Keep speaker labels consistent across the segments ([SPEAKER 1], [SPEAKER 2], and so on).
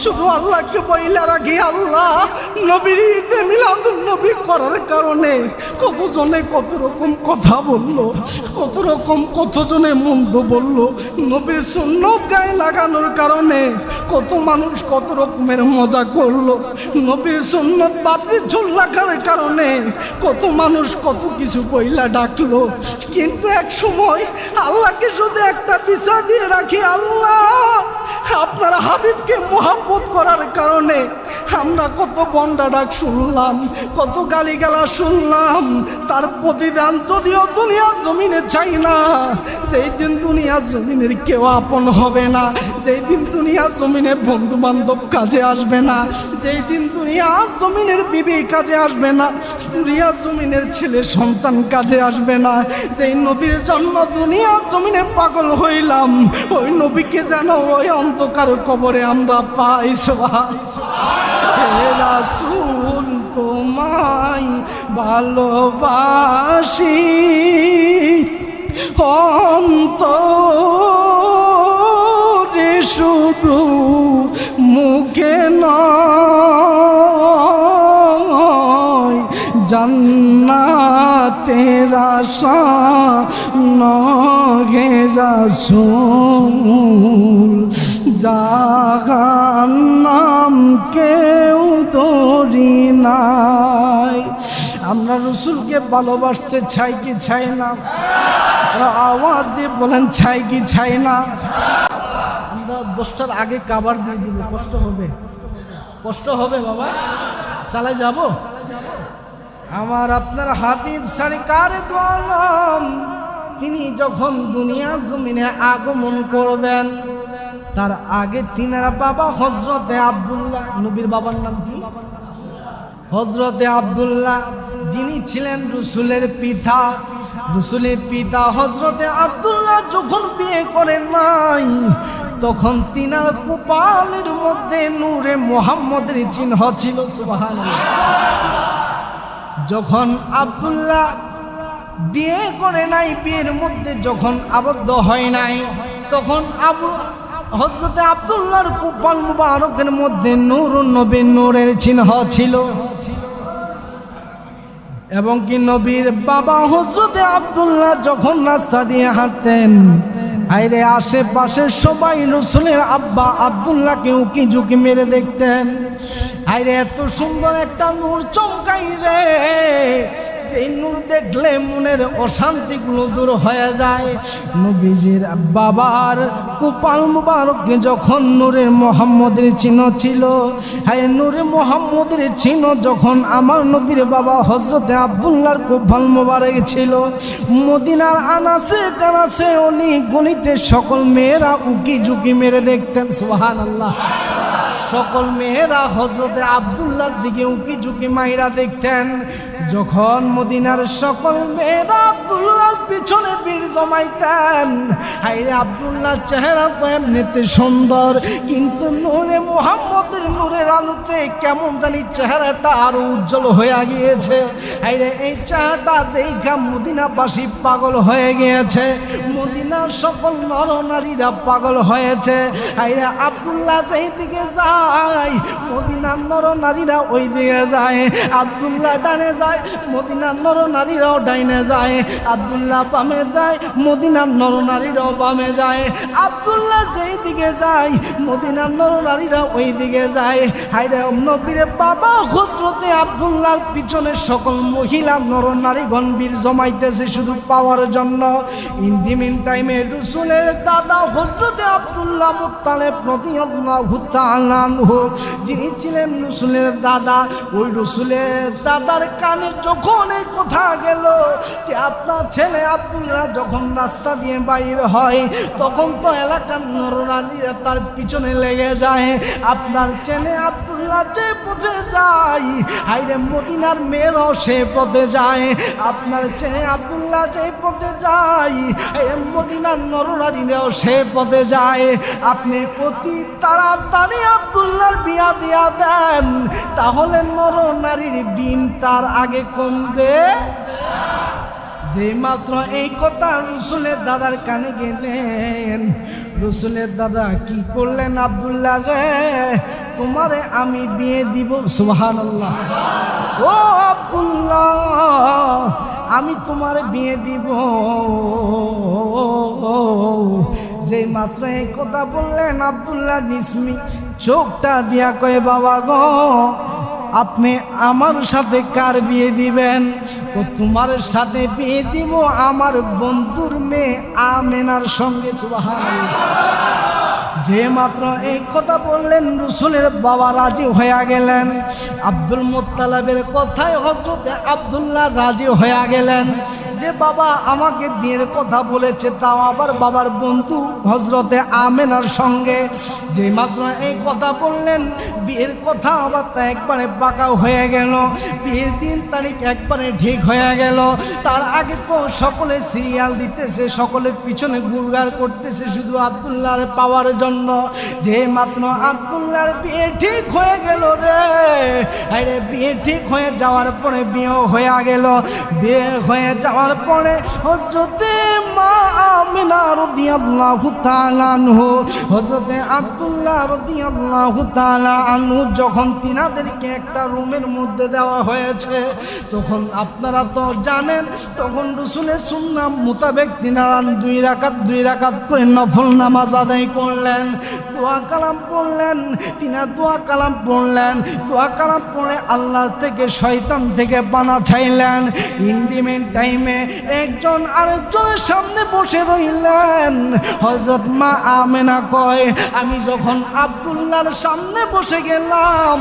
[SPEAKER 1] শুধু আল্লাহকে বইলা রাখি, আল্লাহ নবীর ঈদে মিলাদুন নবী করার কারণে কতজনে কত রকম কথা বলল, কত রকম কতজনে মন্দ বলল। নবীর সুন্নত গায়ে লাগানোর কারণে কত মানুষ কত রকমের মজা করলো। নবীর সুন্নত বাপের ঝোল রাখার কারণে কত মানুষ কত কিছু বইলা ডাকলো। কিন্তু এক সময় আল্লাহকে শুধু একটা বিষয় দিয়ে রাখি, আল্লাহ আপনার হাবিবকে মোহাব্বত করার কারণে আমরা কত বন্ডা ডাক শুনলাম, কত গালিগালা শুনলাম। তার প্রতিদান যদিও দুনিয়ার জমিনে চাই না। যেই দিন দুনিয়ার জমিনের কেউ আপন হবে না, যেই দিন দুনিয়ার জমিনে বন্ধু বান্ধব কাজে আসবে না, যেই দিন দুনিয়ার জমিনের বিবি কাজে আসবে না, দুনিয়ার জমিনের ছেলে সন্তান কাজে আসবে না, যেই নবীর জন্ম দুনিয়ার জমিনে পাগল হইলাম, ওই নবীকে যেন ওই অন্ধকার কবরে আমরা পাই। হে রাসূল তোমায় ভালোবাসি অন্তরে শুধু মুখে নয়, জান্নাতের আশা নহে রাসূল, জাহান্নাম কেউ ধরি নাই। আমরা রসুলকে ভালোবাসতে চাই কি চাই না? আওয়াজ দিয়ে বলেন চাই কি চাই না? আমরা 10টার আগে কাবার দিয়ে দিব, কষ্ট হবে, কষ্ট হবে বাবা, চালাই যাব। আমার আপনার হাবিব সরকার দু আলম তিনি যখন দুনিয়া জমিনে আগমন করবেন, তার আগে তিনারা বাবা হযরতে আব্দুল্লাহ, নবীর বাবার নাম কি? হযরতে আব্দুল্লাহ, যিনি ছিলেন রসুলের পিতা। রসুলের পিতা হযরতে আব্দুল্লাহ যখন বিয়ে করেন নাই, তখন তিনার কপালের মধ্যে নূরে মুহাম্মদের চিহ্ন ছিল। সুবহানাল্লাহ। যখন আব্দুল্লাহ বিয়ে করে নাই, বিয়ের মধ্যে যখন আবদ্ধ হয় নাই, তখন হযরতে আব্দুল্লাহর কপাল মুবারকের মধ্যে নূরুন নবীর নূরের চিহ্ন ছিল। এবং কি নবীর বাবা হযরতে আব্দুল্লাহ যখন রাস্তা দিয়ে হাঁটতেন, আইরে আশেপাশে সবাই রসুলের আব্বা আব্দুল্লাহকে উকি ঝুঁকি মেরে দেখতেন। আইরে এত সুন্দর একটা নূর চমকাই রে, সেই নূর দেখলে মনের অশান্তিগুলো দূর হয়ে যায়। নবীজির বাবার কপাল মুবারকে যখন নূরে মুহাম্মদের চিহ্ন ছিল, হ্যাঁ নূরে মুহাম্মদের চিহ্ন যখন আমার নবীর বাবা হযরতে আব্দুল্লাহর কপাল মুবারক ছিল, মদিনার আনাসে কানাসে অলি গলিতে সকল মেয়েরা উকি ঝুঁকি মেরে দেখতেন। সুবহানাল্লাহ। সকল মেয়েরা হযরতে আব্দুল্লাহর দিকে উকি ঝুঁকি মাইরা দেখতেন। যখন মদিনার সকল মেয়েরা আব্দুল্লাহর পিছনে ভিড় জমাইতেন, হায়রে আব্দুল্লাহর চেহারা তো এমনিতে সুন্দর, কিন্তু নূরে মুহাম্মদের নূরের আলোতে কেমন জানি চেহারাটা আরো উজ্জ্বল হয়ে গিয়েছে। হায়রে এই চেহারাটা দেখা মদিনাবাসী পাগল হয়ে গিয়েছে, মদিনার সকল নরনারীরা পাগল হয়েছে। হায়রে আব্দুল্লাহ সেই দিকে যায়, মদিনার নরনারীরা ওই দিকে যায়। আব্দুল্লাহ ডানে যায়, মদিনার নরনারীরাও ডাইনে যায়। আব্দুল্লাহ বামে যায়, মদিনার নরনারীরাও বামে যায়। আব্দুল্লাহ যেই দিকে যায়, মদিনার নরনারীরা ওই দিকে যায়। হায়রে নবীর বাবা হযরতে আব্দুল্লাহর পিছনে সকল মহিলা নরনারীগণ বীর জমাইতেছে শুধু পাওয়ার জন্য। ইন্টিমেট টাইমে রসুলের দাদা হযরতে আব্দুল্লাহ মুত্তালিব রাদিয়াল্লাহু তাআলা আনহু, যিনি ছিলেন রসুলের দাদা, ওই রসুলের দাদার কানে যখন এই কথা গেল যে আপনার ছেলে আব্দুল্লাহ যখন রাস্তা দিয়ে বাইর হয়, তখন তো এলাকার নরনারীরা তার পিছনে লেগে যায়। আপনার ছেলে আব্দুল্লাহ যে পথে যায়, হায়রে মদিনার মেয়েরাও সে পথে যায়। আপনার ছেলে আব্দুল্লাহ যে পথে যায়, মদিনার নরনারীরাও সে পথে যায়। আপনি অতি তাড়াতাড়ি আব্দুল্লাহর বিয়া দিয়া দেন, তাহলে নরনারীর বিন তার আগে কমবে। যে মাত্র এই কথা রসুলের দাদার কানে গেলেন, রসুলের দাদা কি করলেন, আব্দুল্লাহ রে তোমারে আমি বিয়ে দিব। সুবহানাল্লাহ। ও আব্দুল্লাহ আমি তোমার বিয়ে দিব। যে মাত্র এই কথা বললেন আব্দুল্লাহ নিসমি চোখটা দিয়া কয়ে বাবা গো আপনি আমার সাথে কার বিয়ে দিবেন? ও তোমার সাথে বিয়ে দিব আমার বন্ধুর মেয়ে আমেনার সঙ্গে। সুবহানাল্লাহ। যে মাত্র এই কথা বললেন রসুলের বাবা রাজি হয়ে গেলেন। আব্দুল মুত্তালিবের কথায় হযরতে আব্দুল্লাহ রাজি হয়ে গেলেন যে বাবা আমাকে বিয়ের কথা বলেছে, তাও আবার বাবার বন্ধু হযরতে আমেনার সঙ্গে। যে মাত্র এই কথা বললেন বিয়ের কথা আবার তা একবারে পাকা হয়ে গেল, বিয়ের দিন তারিখ একবারে ঠিক হয়ে গেল। তার আগে তো সকলে সিরিয়াল দিতেছে, সকলের পিছনে গুড়গার করতেছে শুধু আব্দুল্লাহর পাওয়ার জন্য। যে মাত্র আব্দুল্লাহর বিয়ে ঠিক হয়ে গেল রে, আরে বিয়ে ঠিক হয়ে যাওয়ার পরে বিয়ে হয়ে গেল। বিয়ে হয়ে যাওয়ার পরে হযরতে মা আমিনা রাদিয়াল্লাহু তাআলা আনহু, হযরতে আব্দুল্লাহ রাদিয়াল্লাহু তাআলা আনহু যখন তিনাদেরকে একটা রুমের মধ্যে দেওয়া হয়েছে, তখন আপনারা তো জানেন তখন রাসূলের সুন্নাহ মোতাবেক তিনারা দুই রাকাত করে নফল নামাজ আদায় করলেন, দোয়া কালাম পড়লেন। তিনারা দোয়া কালাম পড়লেন, দোয়া কালাম পড়ে আল্লাহ থেকে শয়তান থেকে পানা চাইলেন। ইন্টিমেট টাইমে একজন আরেকজনের সামনে বসে রইলেন। হযরত মা আমেনা কয় আমি যখন আব্দুল্লাহর সামনে বসে গেলাম,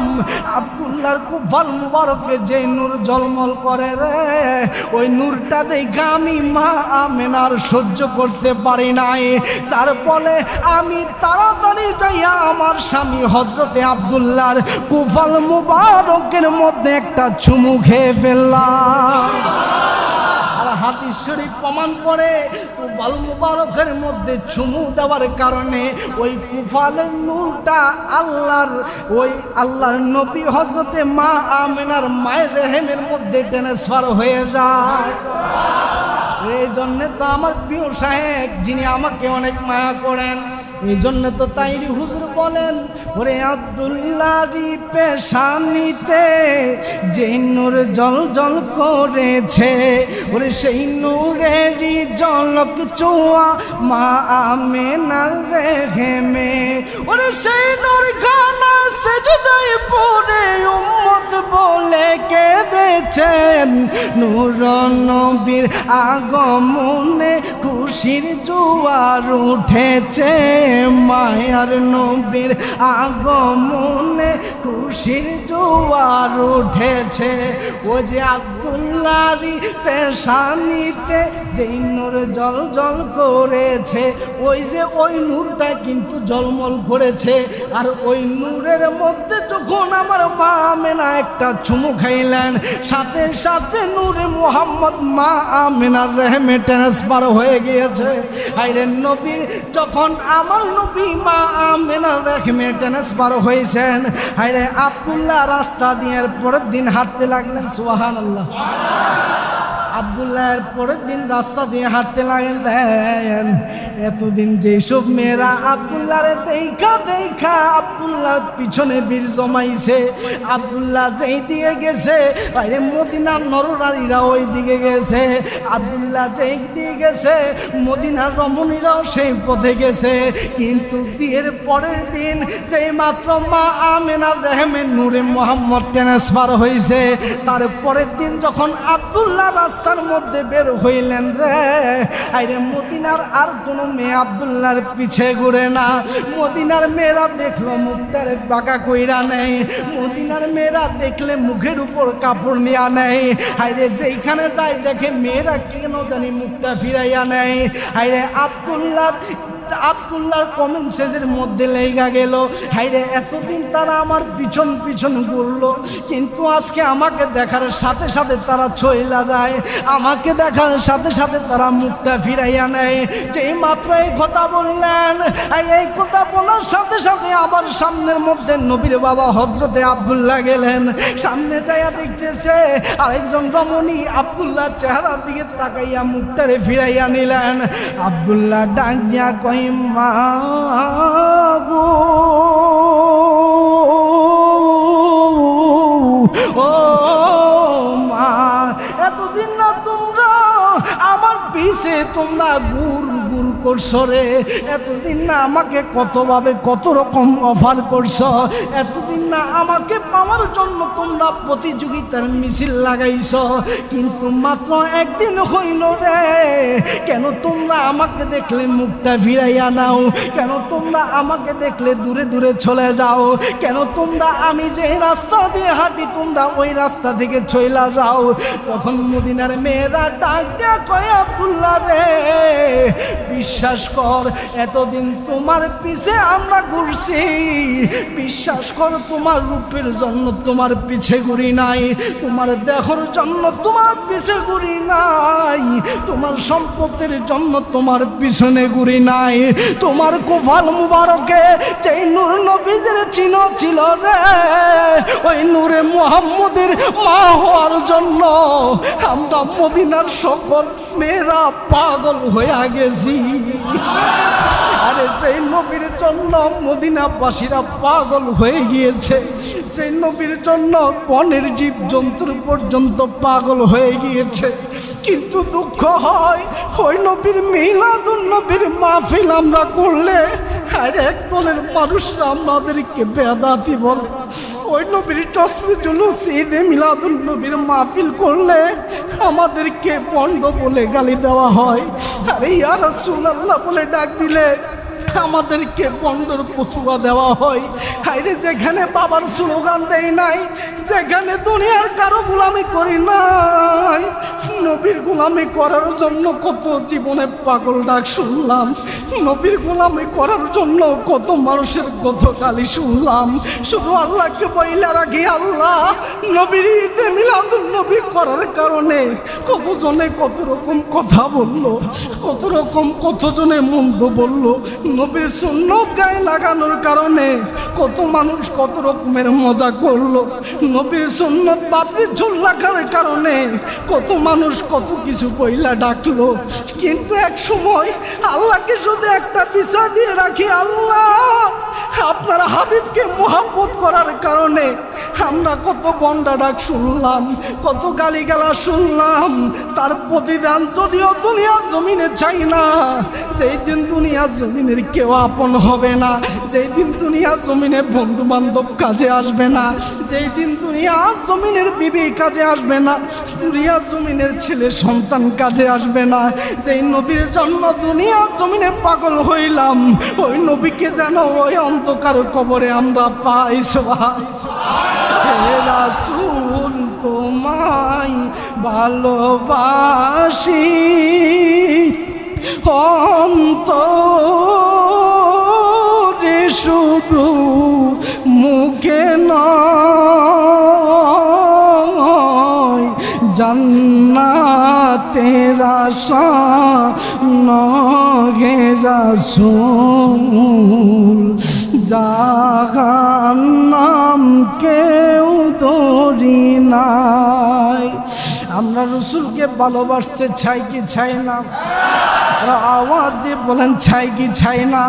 [SPEAKER 1] আব্দুল্লাহর কুফাল মুবারকে যে নূর ঝলমল করে রে, ওই নূরটা দেখে আমি মা আমেনার সহ্য করতে পারি নাই। যার ফলে আমি তাড়াতাড়ি যাইয়া আমার স্বামী হযরতে আব্দুল্লাহর কুফাল মুবারকের মধ্যে একটা চুমু খেয়ে ফেললাম। আর হাদিস শরীফ প্রমাণ করে কুফাল মুবারকের মধ্যে চুমু দেওয়ার কারণে ওই কুফালের নূরটা আল্লাহর নবী হযরতে মা আমেনার মায়ের রেহেমের মধ্যে ট্রান্সফার হয়ে যায়। এই জন্যে তো আমার প্রিয় সাহেব যিনি আমাকে অনেক মায়া করেন, এই জন্য তো তাইরি হুজুর বলেন ওরে আব্দুল্লাহরি পেশানিতে যে নূর জল জল করেছে, ওরে সেই নূরেরই ঝলক ছোঁয়া মা আমেনার রেহেমে, ওরে সেই নূর খানা সেজদায় পড়ে উম্মত বলে কেঁদেছেন। নূর নবীর আগমনে খুশির জোয়ার উঠেছে, মায়ার নবীর আগমনে খুশির জোয়ার উঠেছে। ও যে আব্দুল্লাহরি পেশানিতে যেই নূর জল জল করেছে, ওই নূরটা কিন্তু জলমল করেছে। আর ওই নূরের মধ্যে যখন আমার মা আমেনা একটা চুমু খাইলেন, সাথে সাথে নূরে মুহাম্মদ মা আমেনার রেহেমে ট্রান্সফার হয়ে গিয়েছে। আইরে নবী যখন আমার নবী মা আমেনার রেহেমে ট্রান্সফার হয়েছেন, আইরে আব্দুল্লাহ রাস্তা দিয়ে পরের দিন হাঁটতে লাগলেন। সুবহানাল্লাহ। আব্দুল্লাহর পরের দিন রাস্তা দিয়ে হাঁটতে লাগলেন। এতদিন যেসব মেয়েরা আব্দুল্লাহরে দেখা আব্দুল্লাহর পিছনে বীর জমাইছে, আব্দুল্লাহ যেই দিকে গেছে আরে মদিনার নরনারীরা ওই দিকে গেছে, আব্দুল্লাহ যেই দিকে গেছে মদিনার রমণীরাও সেই পথে গেছে। কিন্তু বিয়ের পরের দিন যেই মাত্র মা আমেনার রেহেমে নূরে মুহাম্মদ ট্রান্সফার হয়েছে, তার পরের দিন যখন আব্দুল্লাহ রাস্তার মধ্যে বের হইলেন রে, আরে মদিনার আর কোনো মেয়ে আব্দুল্লাহর পিছে ঘুরে না। মদিনার মেয়েরা দেখলো মুখটারে বাঁকা কইরা নেই, মদিনার মেয়েরা দেখলে মুখের উপর কাপড় নিয়া নেই। আরে যেইখানে যায় দেখে মেয়েরা কেন জানি মুখটা ফিরাইয়া নেই। আরে আব্দুল্লাহর আব্দুল্লাহর কমেন্ট শেষের মধ্যে লেগা গেল, হাইরে এতদিন তারা আমার পিছন পিছন ঘুরলো, কিন্তু আজকে আমাকে দেখার সাথে সাথে তারা চইলা যায়, আমাকে দেখার সাথে সাথে তারা মুখটা ফিরাইয়া নেয়। যেই মাত্র এই কথা বললেন, এই কথা বলার সাথে সাথে আবার সামনের মধ্যে নবীর বাবা হযরতে আব্দুল্লাহ গেলেন। সামনে যাইয়া দেখতেছে আরেকজন রমণী আব্দুল্লাহ চেহারার দিকে তাকাইয়া মুখটারে ফিরাইয়া নিলেন। আব্দুল্লাহ ডাক দিয়া কই, মা গো, ও মা, এতদিন না তোমরা আমার পিছে তোমরা গুড় গুড় করছো রে, এতদিন না আমাকে কতভাবে কত রকম অফার করছো, এতদিন না আমাকে পাওয়ার জন্য তোমরা প্রতিযোগিতার মিছিল লাগাইছো, কিন্তু মাত্র একদিন হইল রে, কেন তোমরা আমাকে দেখলে মুখটা ফিরাইয়া নাও, কেন তোমরা আমাকে দেখলে দূরে দূরে চলে যাও, কেন তোমরা আমি যে রাস্তা দিয়ে হাঁটি তোমরা ওই রাস্তা থেকে চইলা যাও। তখন মদিনার মেয়েরা ডাক দেয়া কয়, আব্দুল্লাহ রে, বিশ্বাস কর এতদিন তোমার পিছে আমরা ঘুরছি, বিশ্বাস কর তোমার রূপের জন্য তোমার পিছে ঘুরি নাই, তোমার দেহর জন্য তোমার পিছে ঘুরি নাই, তোমার সম্পদের জন্য তোমার পিছনে ঘুরি নাই, তোমার কপাল মুবারকে যেই নূর নবীর চিহ্ন ছিল রে, ওই নূরে মুহাম্মদের মা হওয়ার জন্য আমরা মদিনার সকল মেয়েরা পাগল হয়ে গেছি। আরে সেই নবীর জন্য মদিনাবাসীরা পাগল হয়ে গিয়েছে, সেই নবীর জন্য বনের জীব জন্তুর পর্যন্ত পাগল হয়ে গিয়েছে। কিন্তু দুঃখ হয় ওই নবীর মিলাদুন নবীর মাহফিল আমরা করলে আর একদলের মানুষরা আমাদেরকে বেদাতি বলে, ওই নবীর তসবিহ জুলুস ঈদে মিলাদুন নবীর মাহফিল করলে আমাদেরকে বন্ড বলে গালি দেওয়া হয়, আরে ইয়া রাসূলুল্লাহ বলে ডাক দিলে আমাদেরকে বন্দর পছুয়া দেওয়া হয়। হাইরে যেখানে বাবার স্লোগান দেই নাই, যেখানে দুনিয়ার কারো গোলামি করি নাই, নবীর গোলামি করার জন্য কত জীবনে পাগল ডাক শুনলাম, নবীর গোলামি করার জন্য কত মানুষের কত গালি শুনলাম। শুধু আল্লাহকে বইলা রাখি, আল্লাহ নবীর ঈদে মিলাদুন নবী করার কারণে কতজনে কত রকম কথা বললো, কত রকম কতজনে মন্দ বললো, নবীর সুন্নত গায়ে লাগানোর কারণে কত মানুষ কত রকমের মজা করলো, নবীর সুন্নত বাপের ঝোল রাখার কারণে কত মানুষ কত কিছু বইলা ডাকলো। কিন্তু এক সময় আল্লাহকে শুধু একটা বিষয় দিয়ে রাখি, আল্লাহ আপনার হাবিবকে মহব্বত করার কারণে আমরা কত বন্ডা ডাক শুনলাম, কত গালিগালা শুনলাম, তার প্রতিদান যদিও দুনিয়ার জমিনে চাই না, যেই দিন দুনিয়ার জমিনের কেউ আপন হবে না, যেই দিন দুনিয়ার জমিনে বন্ধু বান্ধব কাজে আসবে না, যেই দিন দুনিয়ার জমিনের বিবি কাজে আসবে না, দুনিয়ার জমিনের ছেলে সন্তান কাজে আসবে না, যেই নবীর জন্য দুনিয়ার জমিনে পাগল হইলাম, ওই নবীকে যেন ওই অন্ধকার কবরে আমরা পাই। হে রাসূল তোমায় ভালোবাসি অন্তরে শুধু মুখে নয়, জান্নাতের আশা নহে রাসূল, জাহান্নাম কেউ ধরি নাই। আমরা রসুলকে ভালোবাসতে চাই কি চাই না? আওয়াজ দিয়ে বলেন চাই কি চাই না?